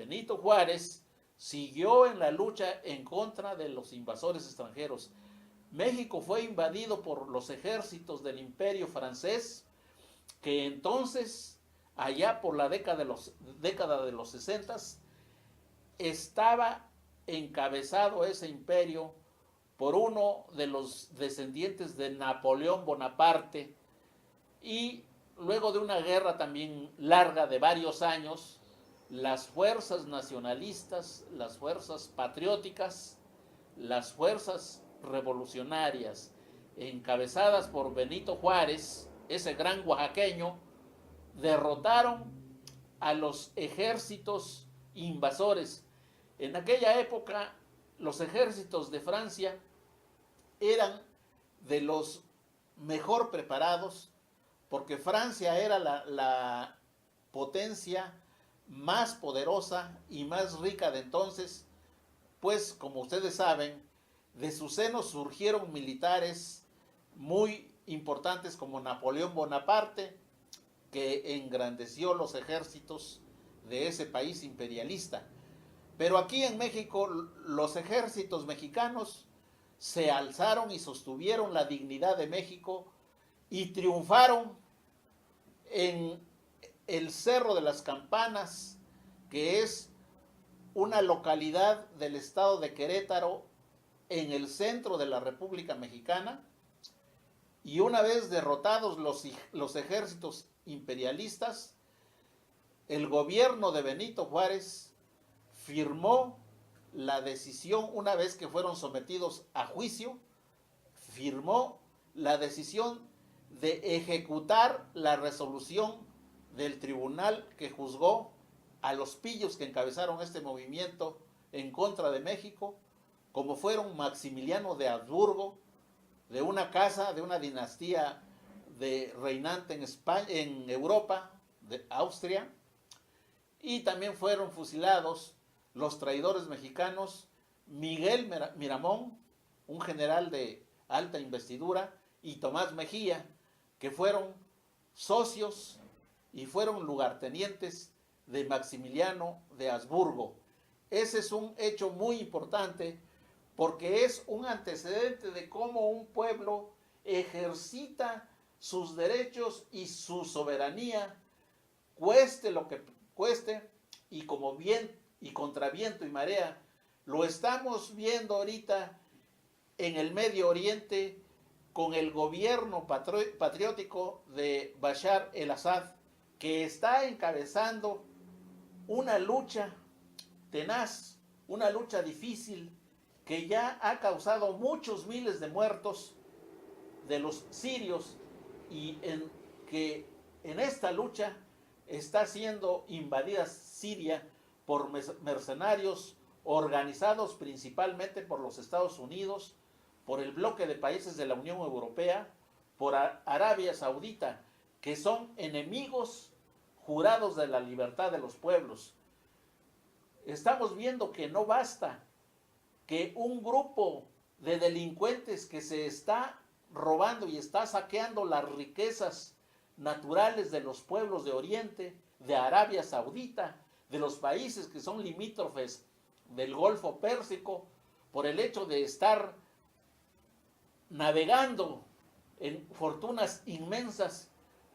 Benito Juárez siguió en la lucha en contra de los invasores extranjeros. México fue invadido por los ejércitos del Imperio francés, que entonces, allá por la década de los 60, estaba encabezado ese imperio por uno de los descendientes de Napoleón Bonaparte, y luego de una guerra también larga de varios años, las fuerzas nacionalistas, las fuerzas patrióticas, las fuerzas revolucionarias, encabezadas por Benito Juárez, ese gran oaxaqueño, derrotaron a los ejércitos invasores. En aquella época, los ejércitos de Francia eran de los mejor preparados, porque Francia era la potencia más poderosa y más rica de entonces, pues como ustedes saben, de su seno surgieron militares muy importantes como Napoleón Bonaparte, que engrandeció los ejércitos de ese país imperialista. Pero aquí en México los ejércitos mexicanos se alzaron y sostuvieron la dignidad de México y triunfaron en el Cerro de las Campanas, que es una localidad del estado de Querétaro en el centro de la República Mexicana. Y una vez derrotados los ejércitos imperialistas, el gobierno de Benito Juárez firmó la decisión, una vez que fueron sometidos a juicio, firmó la decisión de ejecutar la resolución del tribunal que juzgó a los pillos que encabezaron este movimiento en contra de México, como fueron Maximiliano de Habsburgo, de una casa, de una dinastía de reinante en España, en Europa, de Austria, y también fueron fusilados los traidores mexicanos Miguel Miramón, un general de alta investidura, y Tomás Mejía, que fueron socios y fueron lugartenientes de Maximiliano de Habsburgo. Ese es un hecho muy importante porque es un antecedente de cómo un pueblo ejercita sus derechos y su soberanía, cueste lo que cueste, y como bien y contra viento y marea. Lo estamos viendo ahorita en el Medio Oriente con el gobierno patriótico de Bashar el-Assad, que está encabezando una lucha tenaz, una lucha difícil, que ya ha causado muchos miles de muertos de los sirios, y que en esta lucha está siendo invadida Siria por mercenarios organizados principalmente por los Estados Unidos, por el bloque de países de la Unión Europea, por Arabia Saudita, que son enemigos jurados de la libertad de los pueblos. Estamos viendo que no basta que un grupo de delincuentes que se está robando y está saqueando las riquezas naturales de los pueblos de Oriente, de Arabia Saudita, de los países que son limítrofes del Golfo Pérsico, por el hecho de estar navegando en fortunas inmensas,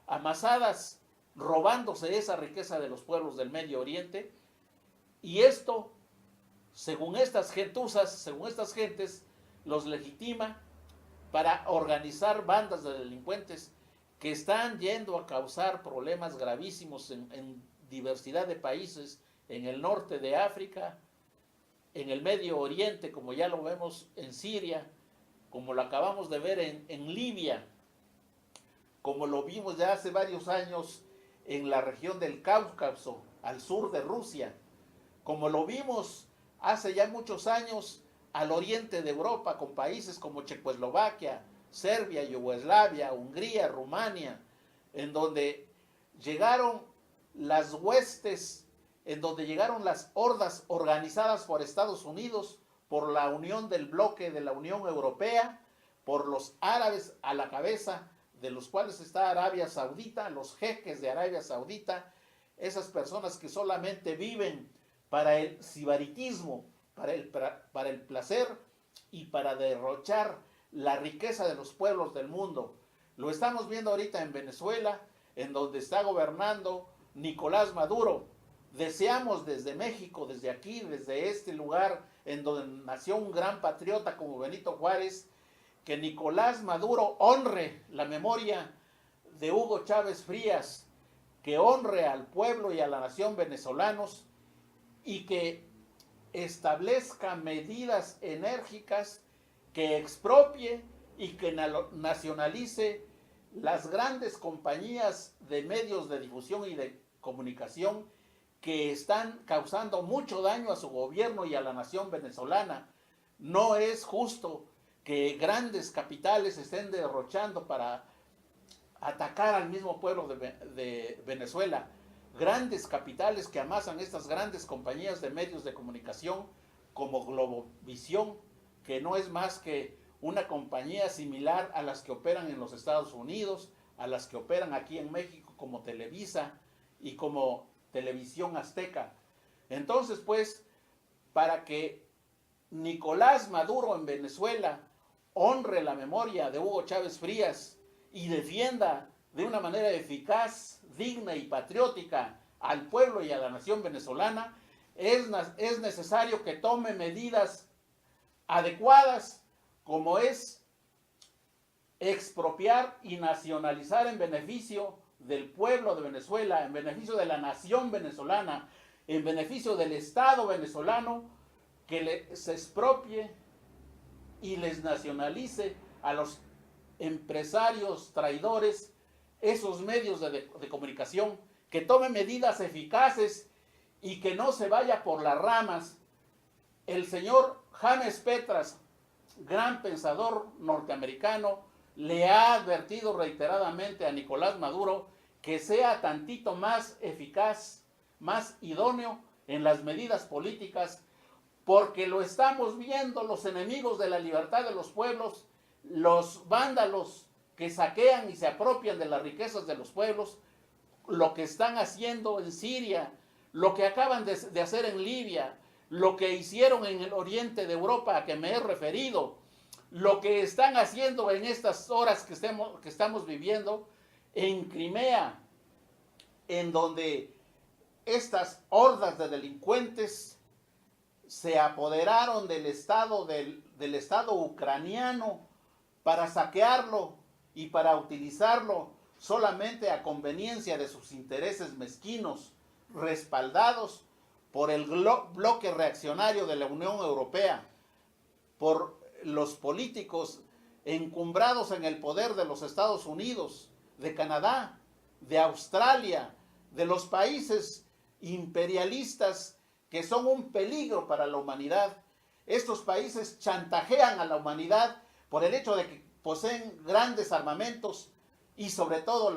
amasadas, robándose esa riqueza de los pueblos del Medio Oriente. Y esto, según estas gentuzas, según estas gentes, los legitima para organizar bandas de delincuentes que están yendo a causar problemas gravísimos en diversidad de países, en el norte de África, en el Medio Oriente, como ya lo vemos en Siria, como lo acabamos de ver en Libia, como lo vimos ya hace varios años en la región del Cáucaso, al sur de Rusia, como lo vimos hace ya muchos años al oriente de Europa, con países como Checoslovaquia, Serbia, Yugoslavia, Hungría, Rumania, en donde llegaron las huestes, en donde llegaron las hordas organizadas por Estados Unidos, por la unión del bloque de la Unión Europea, por los árabes a la cabeza, de los cuales está Arabia Saudita, los jeques de Arabia Saudita, esas personas que solamente viven para el sibaritismo, para el placer y para derrochar la riqueza de los pueblos del mundo. Lo estamos viendo ahorita en Venezuela, en donde está gobernando Nicolás Maduro. Deseamos desde México, desde aquí, desde este lugar en donde nació un gran patriota como Benito Juárez, que Nicolás Maduro honre la memoria de Hugo Chávez Frías, que honre al pueblo y a la nación venezolanos y que establezca medidas enérgicas que expropie y que nacionalice las grandes compañías de medios de difusión y de comunicación que están causando mucho daño a su gobierno y a la nación venezolana. No es justo que grandes capitales estén derrochando para atacar al mismo pueblo de Venezuela. Grandes capitales que amasan estas grandes compañías de medios de comunicación como Globovisión, que no es más que una compañía similar a las que operan en los Estados Unidos, a las que operan aquí en México como Televisa y como Televisión Azteca. Entonces, pues, para que Nicolás Maduro en Venezuela honre la memoria de Hugo Chávez Frías y defienda de una manera eficaz, digna y patriótica al pueblo y a la nación venezolana, es necesario que tome medidas adecuadas, como es expropiar y nacionalizar en beneficio del pueblo de Venezuela, en beneficio de la nación venezolana, en beneficio del Estado venezolano, que se expropie y les nacionalice a los empresarios traidores esos medios de comunicación, que tome medidas eficaces y que no se vaya por las ramas. El señor James Petras, gran pensador norteamericano, le ha advertido reiteradamente a Nicolás Maduro que sea tantito más eficaz, más idóneo en las medidas políticas, porque lo estamos viendo los enemigos de la libertad de los pueblos, los vándalos que saquean y se apropian de las riquezas de los pueblos, lo que están haciendo en Siria, lo que acaban de hacer en Libia, lo que hicieron en el oriente de Europa a que me he referido, lo que están haciendo en estas horas que estamos viviendo en Crimea, en donde estas hordas de delincuentes se apoderaron del Estado ucraniano para saquearlo y para utilizarlo solamente a conveniencia de sus intereses mezquinos, respaldados por el bloque reaccionario de la Unión Europea, por los políticos encumbrados en el poder de los Estados Unidos, de Canadá, de Australia, de los países imperialistas que son un peligro para la humanidad. Estos países chantajean a la humanidad por el hecho de que poseen grandes armamentos y sobre todo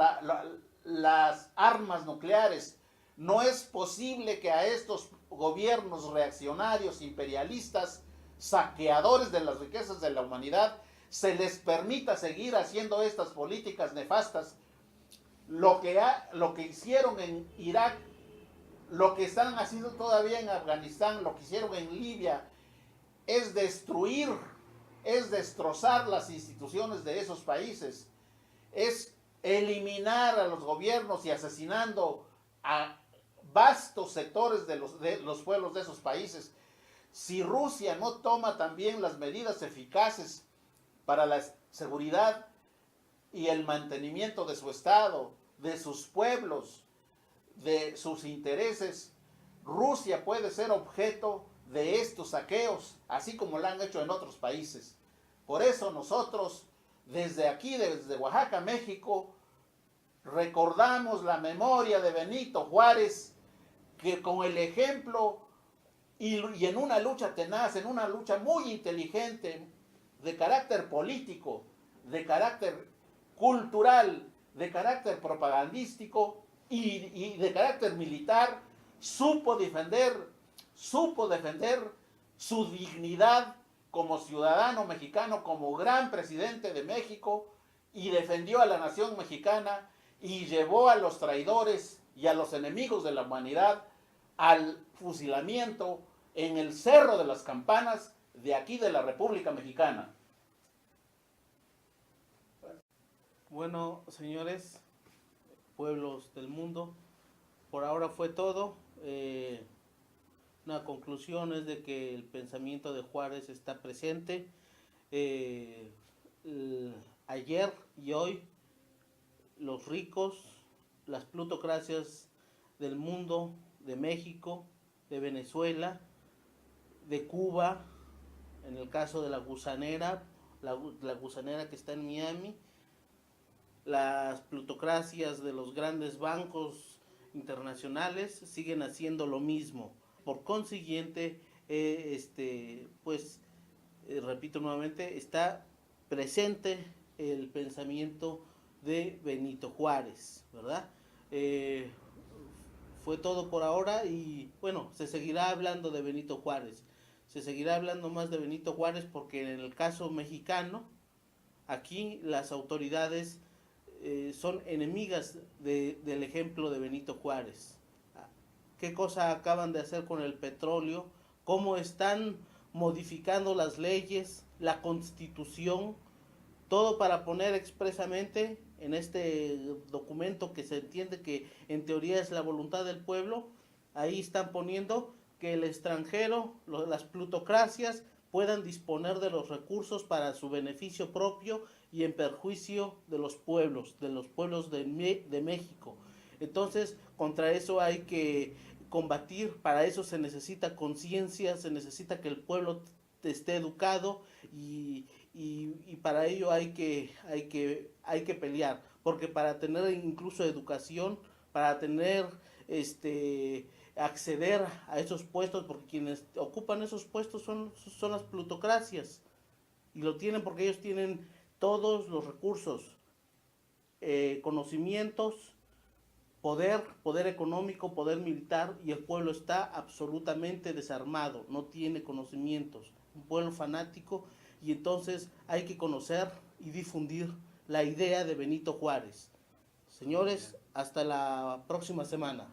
las armas nucleares. No es posible que a estos gobiernos reaccionarios, imperialistas, saqueadores de las riquezas de la humanidad, se les permita seguir haciendo estas políticas nefastas. Lo que hicieron en Irak, lo que están haciendo todavía en Afganistán, lo que hicieron en Libia, es destruir, es destrozar las instituciones de esos países, es eliminar a los gobiernos y asesinando a vastos sectores de los pueblos de esos países. Si Rusia no toma también las medidas eficaces para la seguridad y el mantenimiento de su Estado, de sus pueblos, de sus intereses, Rusia puede ser objeto de estos saqueos, así como lo han hecho en otros países. Por eso nosotros, desde aquí, desde Oaxaca, México, recordamos la memoria de Benito Juárez, que con el ejemplo y en una lucha tenaz, en una lucha muy inteligente, de carácter político, de carácter cultural, de carácter propagandístico y de carácter militar, supo defender su dignidad como ciudadano mexicano, como gran presidente de México, y defendió a la nación mexicana y llevó a los traidores y a los enemigos de la humanidad al fusilamiento en el Cerro de las Campanas de aquí de la República Mexicana. Bueno, señores, pueblos del mundo, por ahora fue todo. Una conclusión es de que el pensamiento de Juárez está presente. Eh, Ayer y hoy los ricos, las plutocracias del mundo, de México, de Venezuela, de Cuba, en el caso de la gusanera, la gusanera que está en Miami, las plutocracias de los grandes bancos internacionales siguen haciendo lo mismo. Por consiguiente, repito nuevamente, está presente el pensamiento de Benito Juárez, ¿verdad? Eh, Fue todo por ahora y bueno, se seguirá hablando de Benito Juárez. Se seguirá hablando más de Benito Juárez porque en el caso mexicano, aquí las autoridades son enemigas del ejemplo de Benito Juárez. ¿Qué cosa acaban de hacer con el petróleo? ¿Cómo están modificando las leyes, la constitución? Todo para poner expresamente en este documento que se entiende que en teoría es la voluntad del pueblo, ahí están poniendo que el extranjero, las plutocracias, puedan disponer de los recursos para su beneficio propio y en perjuicio de los pueblos de México. Entonces, contra eso hay que combatir, para eso se necesita conciencia, se necesita que el pueblo esté educado y para ello hay que pelear, porque para tener incluso educación, para tener acceder a esos puestos, porque quienes ocupan esos puestos son las plutocracias, y lo tienen porque ellos tienen todos los recursos, conocimientos, poder económico, poder militar, y el pueblo está absolutamente desarmado, no tiene conocimientos, un pueblo fanático, y entonces hay que conocer y difundir la idea de Benito Juárez. Señores, hasta la próxima semana.